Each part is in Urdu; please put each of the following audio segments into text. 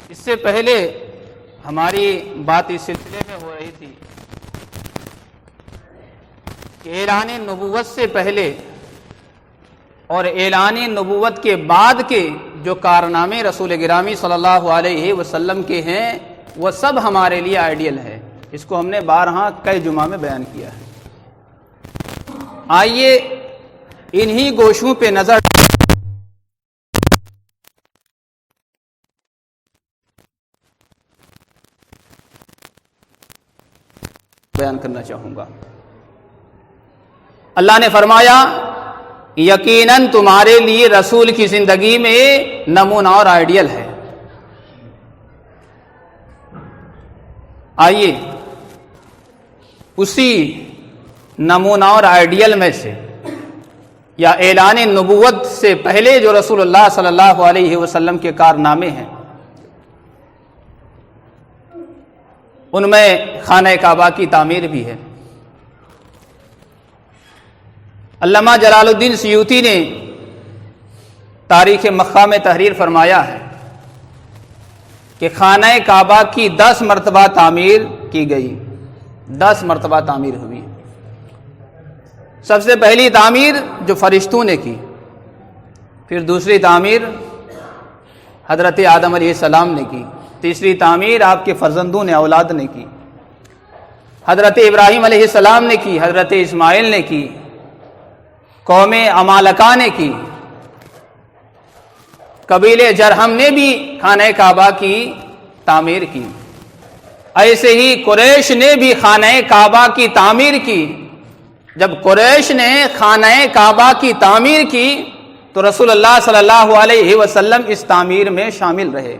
اس سے پہلے ہماری بات اس سلسلے میں ہو رہی تھی کہ اعلان نبوت سے پہلے اور اعلان نبوت کے بعد کے جو کارنامے رسول گرامی صلی اللہ علیہ وسلم کے ہیں وہ سب ہمارے لیے آئیڈیل ہے. اس کو ہم نے بارہا کئی جمعہ میں بیان کیا ہے. آئیے انہی گوشوں پہ نظر بیان کرنا چاہوں گا. اللہ نے فرمایا یقیناً تمہارے لیے رسول کی زندگی میں نمونہ اور آئیڈیل ہے. آئیے اسی نمونہ اور آئیڈیل میں سے یا اعلان نبوت سے پہلے جو رسول اللہ صلی اللہ علیہ وسلم کے کارنامے ہیں ان میں خانہ کعبہ کی تعمیر بھی ہے. علامہ جلال الدین سیوطی نے تاریخ مکہ میں تحریر فرمایا ہے کہ خانہ کعبہ کی 10 مرتبہ تعمیر کی گئی. 10 مرتبہ تعمیر ہوئی. سب سے پہلی تعمیر جو فرشتوں نے کی، پھر دوسری تعمیر حضرت آدم علیہ السلام نے کی، تیسری تعمیر آپ کے فرزندوں نے اولاد نے کی، حضرت ابراہیم علیہ السلام نے کی، حضرت اسماعیل نے کی، قوم عمالقہ نے کی، قبیلے جرہم نے بھی خانہ کعبہ کی تعمیر کی. ایسے ہی قریش نے بھی خانہ کعبہ کی تعمیر کی. جب قریش نے خانہ کعبہ کی تعمیر کی تو رسول اللہ صلی اللہ علیہ وسلم اس تعمیر میں شامل رہے،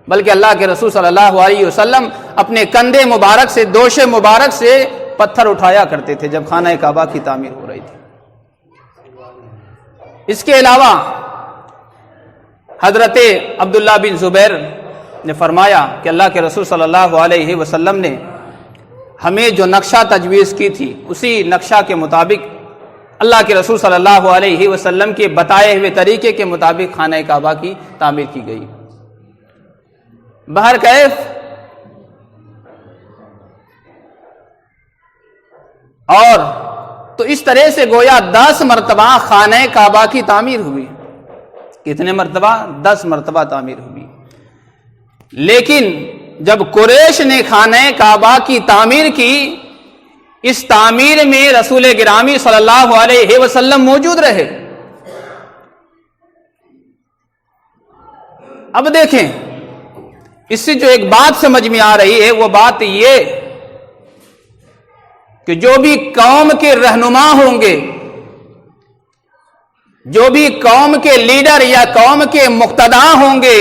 بلکہ اللہ کے رسول صلی اللہ علیہ وسلم اپنے کندھے مبارک سے، دوش مبارک سے پتھر اٹھایا کرتے تھے جب خانہ کعبہ کی تعمیر ہو رہی تھی. اس کے علاوہ حضرت عبداللہ بن زبیر نے فرمایا کہ اللہ کے رسول صلی اللہ علیہ وسلم نے ہمیں جو نقشہ تجویز کی تھی اسی نقشہ کے مطابق اللہ کے رسول صلی اللہ علیہ وسلم کے بتائے ہوئے طریقے کے مطابق خانہ کعبہ کی تعمیر کی گئی. بہرکیف اور تو اس طرح سے گویا 10 مرتبہ خانہ کعبہ کی تعمیر ہوئی. کتنے مرتبہ؟ 10 مرتبہ تعمیر ہوئی. لیکن جب قریش نے خانہ کعبہ کی تعمیر کی، اس تعمیر میں رسول گرامی صلی اللہ علیہ وسلم موجود رہے. اب دیکھیں اس سے جو ایک بات سمجھ میں آ رہی ہے وہ بات یہ کہ جو بھی قوم کے رہنما ہوں گے، جو بھی قوم کے لیڈر یا قوم کے مقتدی ہوں گے،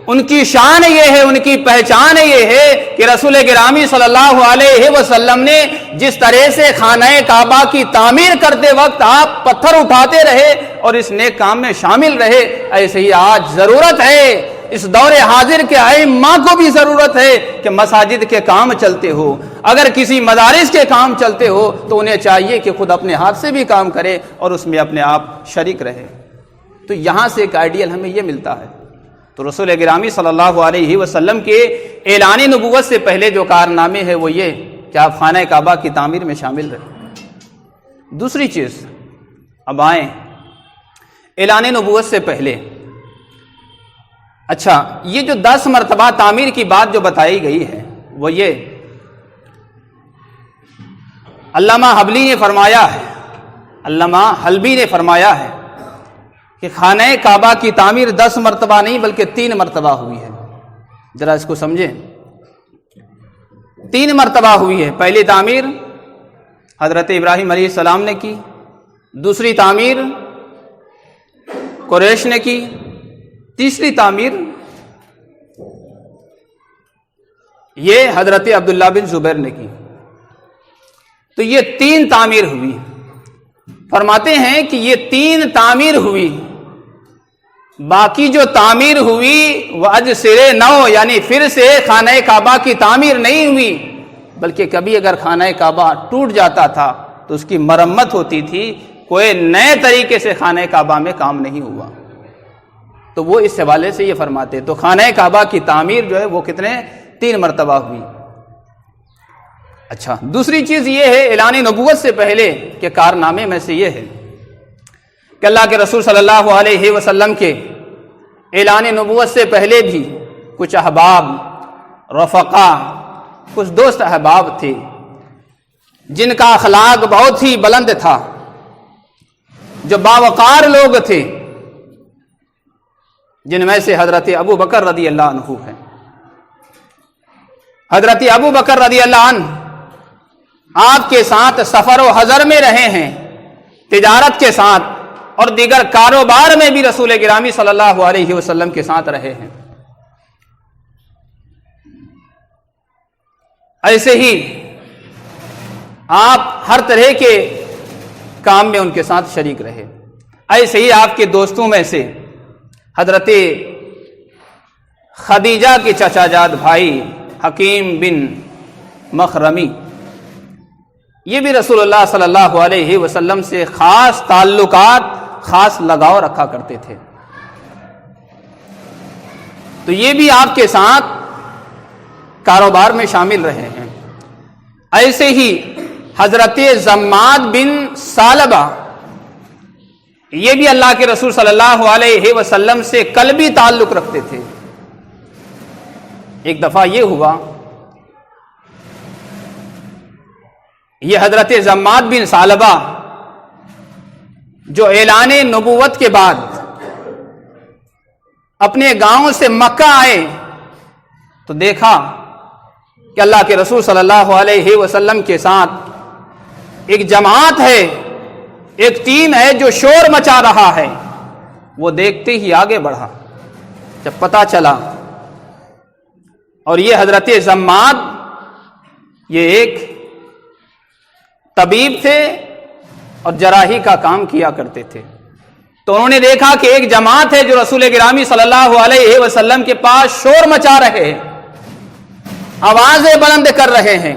ان کی شان یہ ہے، ان کی پہچان یہ ہے کہ رسول گرامی صلی اللہ علیہ وسلم نے جس طرح سے خانہ کعبہ کی تعمیر کرتے وقت آپ پتھر اٹھاتے رہے اور اس نیک کام میں شامل رہے، ایسے ہی آج ضرورت ہے، اس دور حاضر کے ائمہ کو بھی ضرورت ہے کہ مساجد کے کام چلتے ہو، اگر کسی مدارس کے کام چلتے ہو تو انہیں چاہیے کہ خود اپنے ہاتھ سے بھی کام کرے اور اس میں اپنے آپ شریک رہے. تو یہاں سے ایک آئیڈیل ہمیں یہ ملتا ہے. تو رسول گرامی صلی اللہ علیہ وسلم کے اعلان نبوت سے پہلے جو کارنامے ہیں وہ یہ کہ آپ خانہ کعبہ کی تعمیر میں شامل رہے. دوسری چیز، اب آئیں اعلان نبوت سے پہلے. اچھا، یہ جو 10 مرتبہ تعمیر کی بات جو بتائی گئی ہے وہ یہ علامہ حبلی نے فرمایا ہے، علامہ حلبی نے فرمایا ہے کہ خانہ کعبہ کی تعمیر 10 مرتبہ نہیں بلکہ 3 مرتبہ ہوئی ہے. ذرا اس کو سمجھیں، 3 مرتبہ ہوئی ہے. پہلی تعمیر حضرت ابراہیم علیہ السلام نے کی، دوسری تعمیر قریش نے کی، تیسری تعمیر یہ حضرت عبداللہ بن زبیر نے کی. تو یہ 3 تعمیر ہوئی. فرماتے ہیں کہ یہ 3 تعمیر ہوئی، باقی جو تعمیر ہوئی وہ اج سرے نو، یعنی پھر سے خانہ کعبہ کی تعمیر نہیں ہوئی، بلکہ کبھی اگر خانہ کعبہ ٹوٹ جاتا تھا تو اس کی مرمت ہوتی تھی، کوئی نئے طریقے سے خانہ کعبہ میں کام نہیں ہوا. تو وہ اس حوالے سے یہ فرماتے. تو خانہ کعبہ کی تعمیر جو ہے وہ کتنے 3 مرتبہ ہوئی. اچھا، دوسری چیز یہ ہے اعلان نبوت سے پہلے کے کارنامے میں سے یہ ہے کہ اللہ کے رسول صلی اللہ علیہ وسلم کے اعلان نبوت سے پہلے بھی کچھ احباب، رفقا، کچھ دوست احباب تھے جن کا اخلاق بہت ہی بلند تھا، جو باوقار لوگ تھے، جن میں سے حضرت ابو بکر رضی اللہ عنہ ہے. حضرت ابو بکر رضی اللہ عنہ آپ کے ساتھ سفر و حضر میں رہے ہیں، تجارت کے ساتھ اور دیگر کاروبار میں بھی رسول گرامی صلی اللہ علیہ وسلم کے ساتھ رہے ہیں. ایسے ہی آپ ہر طرح کے کام میں ان کے ساتھ شریک رہے. ایسے ہی آپ کے دوستوں میں سے حضرت خدیجہ کے چچا جاد بھائی حکیم بن مخرمی، یہ بھی رسول اللہ صلی اللہ علیہ وسلم سے خاص تعلقات، خاص لگاؤ رکھا کرتے تھے. تو یہ بھی آپ کے ساتھ کاروبار میں شامل رہے ہیں. ایسے ہی حضرت زماد بن ثعلبہ، یہ بھی اللہ کے رسول صلی اللہ علیہ وسلم سے قلبی تعلق رکھتے تھے. ایک دفعہ یہ ہوا، یہ حضرت زماد بن ثعلبہ جو اعلان نبوت کے بعد اپنے گاؤں سے مکہ آئے تو دیکھا کہ اللہ کے رسول صلی اللہ علیہ وسلم کے ساتھ ایک جماعت ہے، ایک ٹیم ہے جو شور مچا رہا ہے. وہ دیکھتے ہی آگے بڑھا. جب پتہ چلا، اور یہ حضرت زماد یہ ایک طبیب تھے اور جراحی کا کام کیا کرتے تھے، تو انہوں نے دیکھا کہ ایک جماعت ہے جو رسول گرامی صلی اللہ علیہ وسلم کے پاس شور مچا رہے ہیں، آوازیں بلند کر رہے ہیں.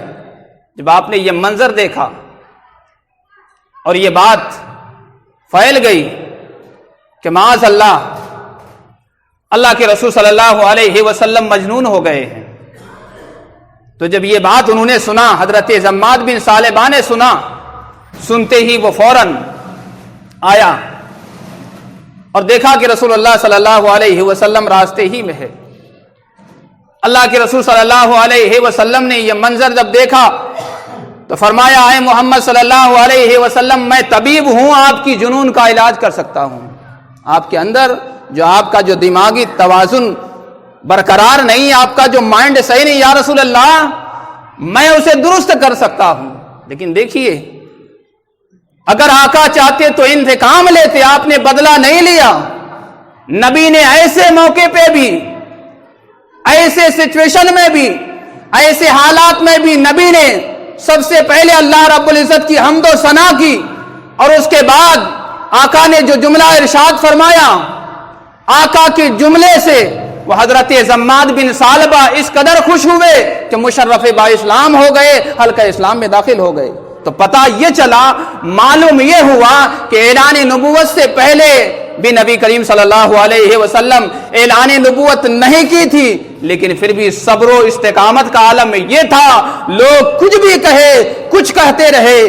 جب آپ نے یہ منظر دیکھا اور یہ بات پھیل گئی کہ معاذ اللہ، اللہ کے رسول صلی اللہ علیہ وسلم مجنون ہو گئے ہیں. تو جب یہ بات انہوں نے سنا، حضرت زماد بن ثعلبہ نے سنا، سنتے ہی وہ فوراً آیا اور دیکھا کہ رسول اللہ صلی اللہ علیہ وسلم راستے ہی میں ہے. اللہ کے رسول صلی اللہ علیہ وسلم نے یہ منظر جب دیکھا تو فرمایا، اے محمد صلی اللہ علیہ وسلم، میں طبیب ہوں، آپ کی جنون کا علاج کر سکتا ہوں. آپ کے اندر جو آپ کا جو دماغی توازن برقرار نہیں، آپ کا جو مائنڈ صحیح نہیں، یا رسول اللہ میں اسے درست کر سکتا ہوں. لیکن دیکھیے، اگر آقا چاہتے تو انتقام لیتے، آپ نے بدلہ نہیں لیا. نبی نے ایسے موقع پہ بھی، ایسے سچویشن میں بھی، ایسے حالات میں بھی نبی نے سب سے پہلے اللہ رب العزت کی حمد و ثنا کی، اور اس کے بعد آقا نے جو جملہ ارشاد فرمایا، آقا کے جملے سے وہ حضرت زماد بن ثعلبہ اس قدر خوش ہوئے کہ مشرف با اسلام ہو گئے، حلقہ اسلام میں داخل ہو گئے. تو پتہ یہ چلا، معلوم یہ ہوا کہ اعلان نبوت سے پہلے بھی نبی کریم صلی اللہ علیہ وسلم اعلان نبوت نہیں کی تھی، لیکن پھر بھی صبر و استقامت کا عالم یہ تھا. لوگ کچھ بھی کہے، کچھ کہتے رہے،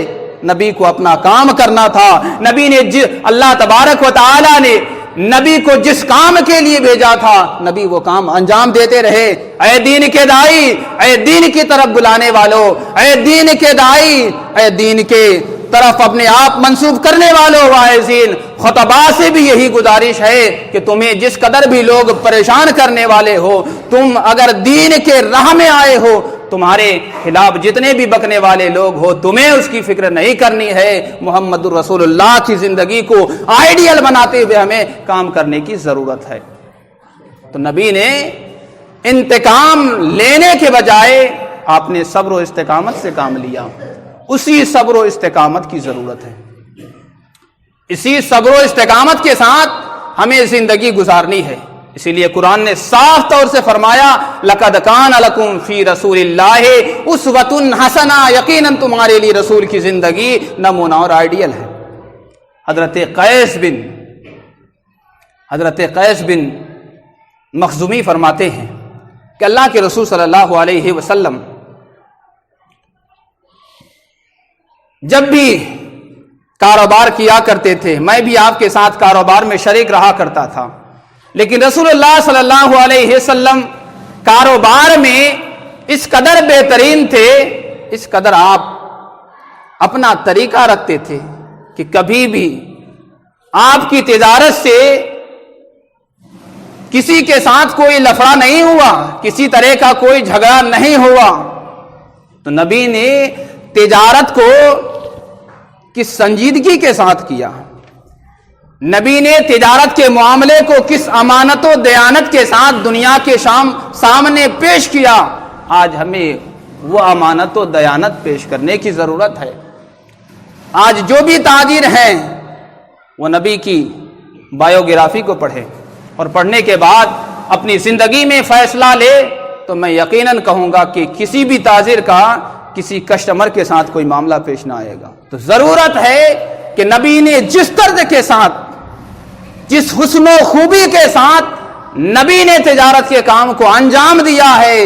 نبی کو اپنا کام کرنا تھا. نبی نے اللہ تبارک و تعالی نے نبی کو جس کام کے لیے بھیجا تھا، نبی وہ کام انجام دیتے رہے. اے دین کے دائی، اے دین کی طرف بلانے والوں، اے دین کے دائی، اے دین کے طرف اپنے آپ منسوب کرنے والوں، واعظین، خطباء سے بھی یہی گزارش ہے کہ تمہیں جس قدر بھی لوگ پریشان کرنے والے ہو، تم اگر دین کے راہ میں آئے ہو، تمہارے خلاف جتنے بھی بکنے والے لوگ ہو، تمہیں اس کی فکر نہیں کرنی ہے. محمد الرسول اللہ کی زندگی کو آئیڈیل بناتے ہوئے ہمیں کام کرنے کی ضرورت ہے. تو نبی نے انتقام لینے کے بجائے آپ نے صبر و استقامت سے کام لیا. اسی صبر و استقامت کی ضرورت ہے. اسی صبر و استقامت کے ساتھ ہمیں زندگی گزارنی ہے. اسی لیے قرآن نے صاف طور سے فرمایا، لَقَدْ كَانَ لَكُمْ فِي رَسُولِ اللَّهِ أُسْوَةٌ حَسَنَةٌ، یقیناً تمہارے لیے رسول کی زندگی نمونہ اور آئیڈیل ہے. حضرت قیس بن حضرت قیس بن مخزومی فرماتے ہیں کہ اللہ کے رسول صلی اللہ علیہ وسلم جب بھی کاروبار کیا کرتے تھے، میں بھی آپ کے ساتھ کاروبار میں شریک رہا کرتا تھا، لیکن رسول اللہ صلی اللہ علیہ وسلم کاروبار میں اس قدر بہترین تھے، اس قدر آپ اپنا طریقہ رکھتے تھے کہ کبھی بھی آپ کی تجارت سے کسی کے ساتھ کوئی لفڑا نہیں ہوا، کسی طرح کا کوئی جھگڑا نہیں ہوا۔ تو نبی نے تجارت کو کس سنجیدگی کے ساتھ کیا، نبی نے تجارت کے معاملے کو کس امانت و دیانت کے ساتھ دنیا کے سامنے پیش کیا۔ آج ہمیں وہ امانت و دیانت پیش کرنے کی ضرورت ہے۔ آج جو بھی تاجر ہیں وہ نبی کی بایوگرافی کو پڑھے اور پڑھنے کے بعد اپنی زندگی میں فیصلہ لے تو میں یقیناً کہوں گا کہ کسی بھی تاجر کا کسی کسٹمر کے ساتھ کوئی معاملہ پیش نہ آئے گا۔ تو ضرورت ہے کہ نبی نے جس طرز کے ساتھ، جس حسن و خوبی کے ساتھ نبی نے تجارت کے کام کو انجام دیا ہے،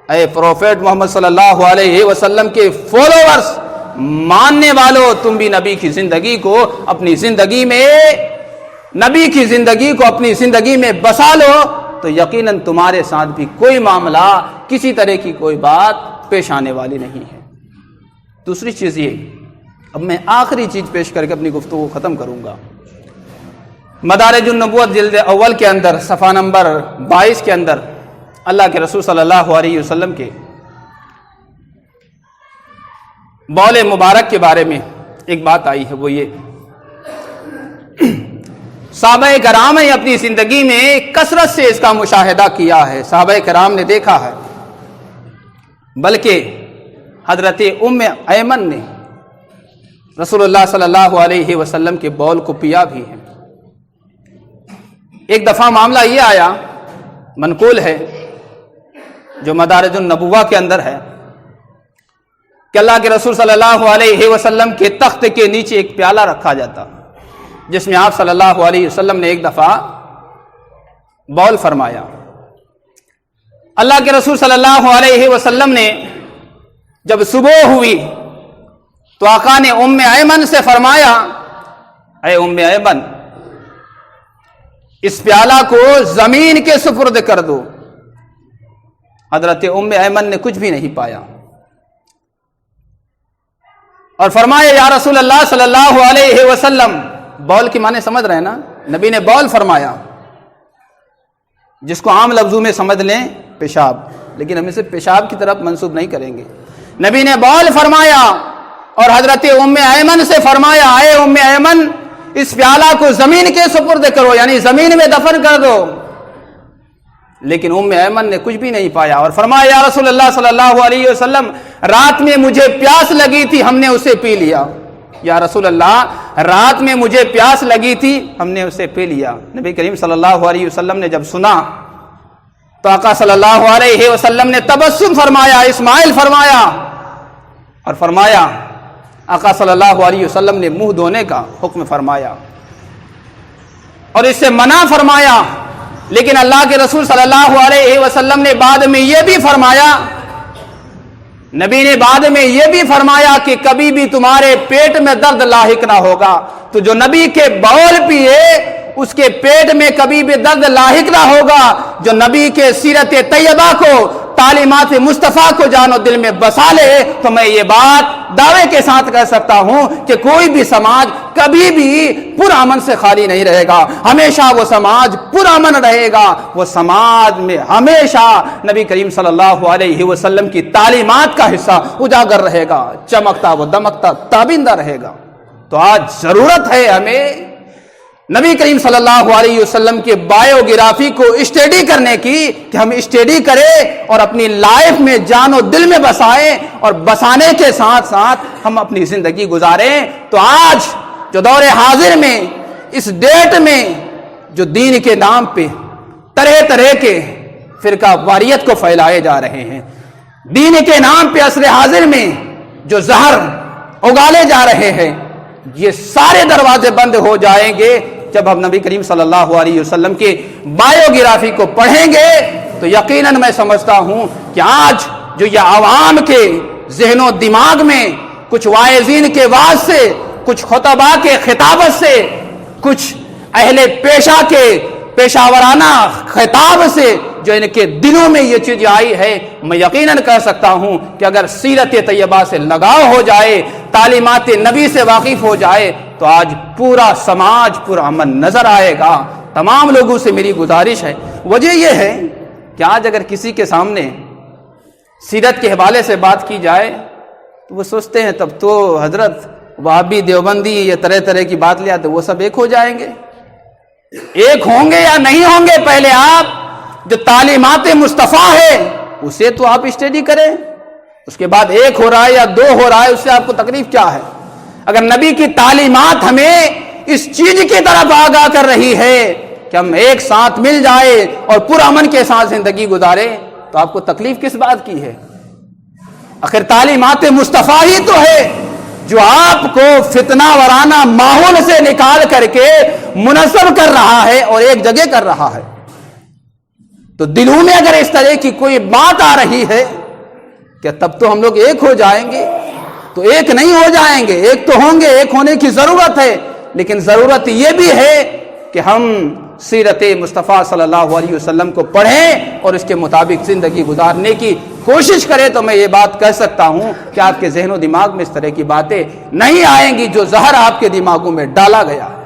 اے پروفیٹ محمد صلی اللہ علیہ وسلم کے فالوورز، ماننے والوں، تم بھی نبی کی زندگی کو اپنی زندگی میں، نبی کی زندگی کو اپنی زندگی میں بسا لو تو یقیناً تمہارے ساتھ بھی کوئی معاملہ، کسی طرح کی کوئی بات پیش آنے والی نہیں ہے۔ دوسری چیز یہ، اب میں آخری چیز پیش کر کے اپنی گفتگو ختم کروں گا۔ مدارج النبوت جلد اول کے اندر صفحہ نمبر 22 کے اندر اللہ کے رسول صلی اللہ علیہ وسلم کے بول مبارک کے بارے میں ایک بات آئی ہے، وہ یہ، صحابہ کرام نے اپنی زندگی میں کثرت سے اس کا مشاہدہ کیا ہے، صحابہ کرام نے دیکھا ہے، بلکہ حضرت ام ایمن نے رسول اللہ صلی اللہ علیہ وسلم کے بول کو پیا بھی ہے۔ ایک دفعہ معاملہ یہ آیا، منقول ہے جو مدارج النبوہ کے اندر ہے، کہ اللہ کے رسول صلی اللہ علیہ وسلم کے تخت کے نیچے ایک پیالہ رکھا جاتا جس میں آپ صلی اللہ علیہ وسلم نے ایک دفعہ بول فرمایا۔ اللہ کے رسول صلی اللہ علیہ وسلم نے جب صبح ہوئی تو آقا نے ام ایمن سے فرمایا، اے ام ایمن، اس پیالہ کو زمین کے سپرد کر دو۔ حضرت ام ایمن نے کچھ بھی نہیں پایا اور فرمایا، یا رسول اللہ صلی اللہ علیہ وسلم، بول کی معنی سمجھ رہے ہیں نا، نبی نے بول فرمایا، جس کو عام لفظوں میں سمجھ لیں پیشاب، لیکن ہم اسے پیشاب کی طرف منسوب نہیں کریں گے۔ نبی نے بول فرمایا اور حضرت ام ایمن سے فرمایا، اے ام ایمن، اس پیالہ کو زمین کے سپرد کرو، یعنی زمین میں دفن کر دو۔ لیکن ام ایمن نے کچھ بھی نہیں پایا اور فرمایا، یا رسول اللہ صلی اللہ علیہ وسلم، رات میں مجھے پیاس لگی تھی، ہم نے اسے پی لیا۔ یا رسول اللہ، رات میں مجھے پیاس لگی تھی، ہم نے اسے پی لیا۔ نبی کریم صلی اللہ علیہ وسلم نے جب سنا تو آقا صلی اللہ علیہ وسلم نے تبسم فرمایا، اسماعیل فرمایا، اور فرمایا، آقا صلی اللہ علیہ وسلم نے منہ دھونے کا حکم فرمایا اور اس سے منع فرمایا۔ لیکن اللہ کے رسول صلی اللہ علیہ وسلم نے بعد میں یہ بھی فرمایا، نبی نے بعد میں یہ بھی فرمایا کہ کبھی بھی تمہارے پیٹ میں درد لاحق نہ ہوگا۔ تو جو نبی کے بول پیے اس کے پیٹ میں کبھی بھی درد لاحق نہ ہوگا۔ جو نبی کے سیرت طیبہ کو، تعلیمات مصطفیٰ کو جان و دل میں بسا لے تو میں یہ بات دعوے کے ساتھ کہہ سکتا ہوں کہ کوئی بھی سماج کبھی بھی پرامن سے خالی نہیں رہے گا، ہمیشہ وہ سماج پرامن رہے گا۔ وہ سماج میں ہمیشہ نبی کریم صلی اللہ علیہ وسلم کی تعلیمات کا حصہ اجاگر رہے گا، چمکتا وہ دمکتا تابندہ رہے گا۔ تو آج ضرورت ہے ہمیں نبی کریم صلی اللہ علیہ وسلم کے بایوگرافی کو اسٹڈی کرنے کی، کہ ہم اسٹڈی کریں اور اپنی لائف میں جان و دل میں بسائیں، اور بسانے کے ساتھ ساتھ ہم اپنی زندگی گزاریں۔ تو آج جو دور حاضر میں، اس ڈیٹ میں، جو دین کے نام پہ طرح طرح کے فرقہ واریت کو پھیلائے جا رہے ہیں، دین کے نام پہ عصر حاضر میں جو زہر اگالے جا رہے ہیں، یہ سارے دروازے بند ہو جائیں گے جب ہم نبی کریم صلی اللہ علیہ وسلم کے بایوگرافی کو پڑھیں گے تو یقیناً میں سمجھتا ہوں کہ آج جو یہ عوام کے ذہن و دماغ میں کچھ واعظین کے واعظ سے، کچھ خطباء کے خطابت سے، کچھ اہل پیشہ کے پیشہ ورانہ خطاب سے جو ان کے دلوں میں یہ چیز آئی ہے، میں یقیناً کہہ سکتا ہوں کہ اگر سیرت طیبہ سے لگاؤ ہو جائے، تعلیمات نبی سے واقف ہو جائے تو آج پورا سماج پورا امن نظر آئے گا۔ تمام لوگوں سے میری گزارش ہے، وجہ یہ ہے کہ آج اگر کسی کے سامنے سیرت کے حوالے سے بات کی جائے تو وہ سوچتے ہیں تب تو حضرت وہابی دیوبندی یہ طرح طرح کی بات لے آتے، وہ سب ایک ہو جائیں گے۔ ایک ہوں گے یا نہیں ہوں گے، پہلے آپ جو تعلیمات مصطفیٰ ہے اسے تو آپ اسٹڈی کریں، اس کے بعد ایک ہو رہا ہے یا دو ہو رہا ہے اس سے آپ کو تکلیف کیا ہے؟ اگر نبی کی تعلیمات ہمیں اس چیز کی طرف آگاہ کر رہی ہے کہ ہم ایک ساتھ مل جائے اور پرامن کے ساتھ زندگی گزارے تو آپ کو تکلیف کس بات کی ہے؟ آخر تعلیمات مصطفیٰ ہی تو ہے جو آپ کو فتنہ ورانہ ماحول سے نکال کر کے منظم کر رہا ہے اور ایک جگہ کر رہا ہے۔ تو دلوں میں اگر اس طرح کی کوئی بات آ رہی ہے کہ تب تو ہم لوگ ایک ہو جائیں گے، تو ایک نہیں ہو جائیں گے، ایک تو ہوں گے، ایک ہونے کی ضرورت ہے، لیکن ضرورت یہ بھی ہے کہ ہم سیرت مصطفیٰ صلی اللہ علیہ وسلم کو پڑھیں اور اس کے مطابق زندگی گزارنے کی کوشش کریں۔ تو میں یہ بات کہہ سکتا ہوں کہ آپ کے ذہن و دماغ میں اس طرح کی باتیں نہیں آئیں گی جو زہر آپ کے دماغوں میں ڈالا گیا ہے۔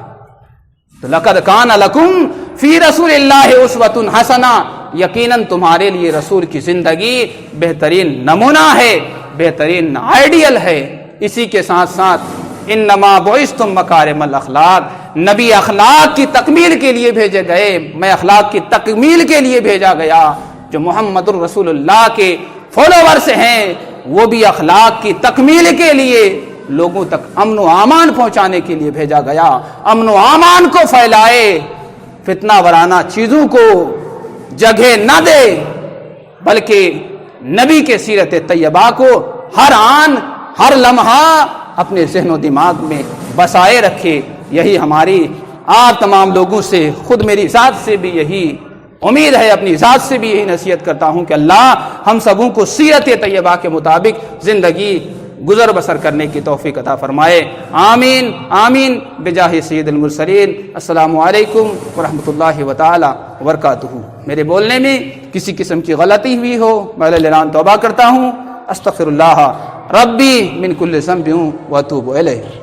تو لقد کان لکم فی رسول اللہ اسوۃ حسنہ، یقیناً تمہارے لیے رسول کی زندگی بہترین نمونہ ہے، بہترین آئیڈیل ہے۔ اسی کے ساتھ ساتھ انما بعثتم مکارم الاخلاق، نبی اخلاق کی تکمیل کے لیے بھیجے گئے، میں اخلاق کی تکمیل کے لیے بھیجا گیا۔ جو محمد الرسول اللہ کے فالوورز ہیں وہ بھی اخلاق کی تکمیل کے لیے لوگوں تک امن و امان پہنچانے کے لیے بھیجا گیا، امن و امان کو پھیلائے، فتنہ ورانہ چیزوں کو جگہ نہ دے، بلکہ نبی کے سیرت طیبہ کو ہر آن ہر لمحہ اپنے ذہن و دماغ میں بسائے رکھے۔ یہی ہماری آپ تمام لوگوں سے، خود میری ذات سے بھی یہی امید ہے، اپنی ذات سے بھی یہی نصیحت کرتا ہوں کہ اللہ ہم سبوں کو سیرت طیبہ کے مطابق زندگی گزر بسر کرنے کی توفیق عطا فرمائے۔ آمین آمین بجاہ سید المرسلین۔ السلام علیکم ورحمۃ اللہ وتعالی وبرکاتہ۔ میرے بولنے میں کسی قسم کی غلطی ہوئی ہو میں اعلان توبہ کرتا ہوں، استغفر اللہ ربی من کل ذنب واتوب الیہ۔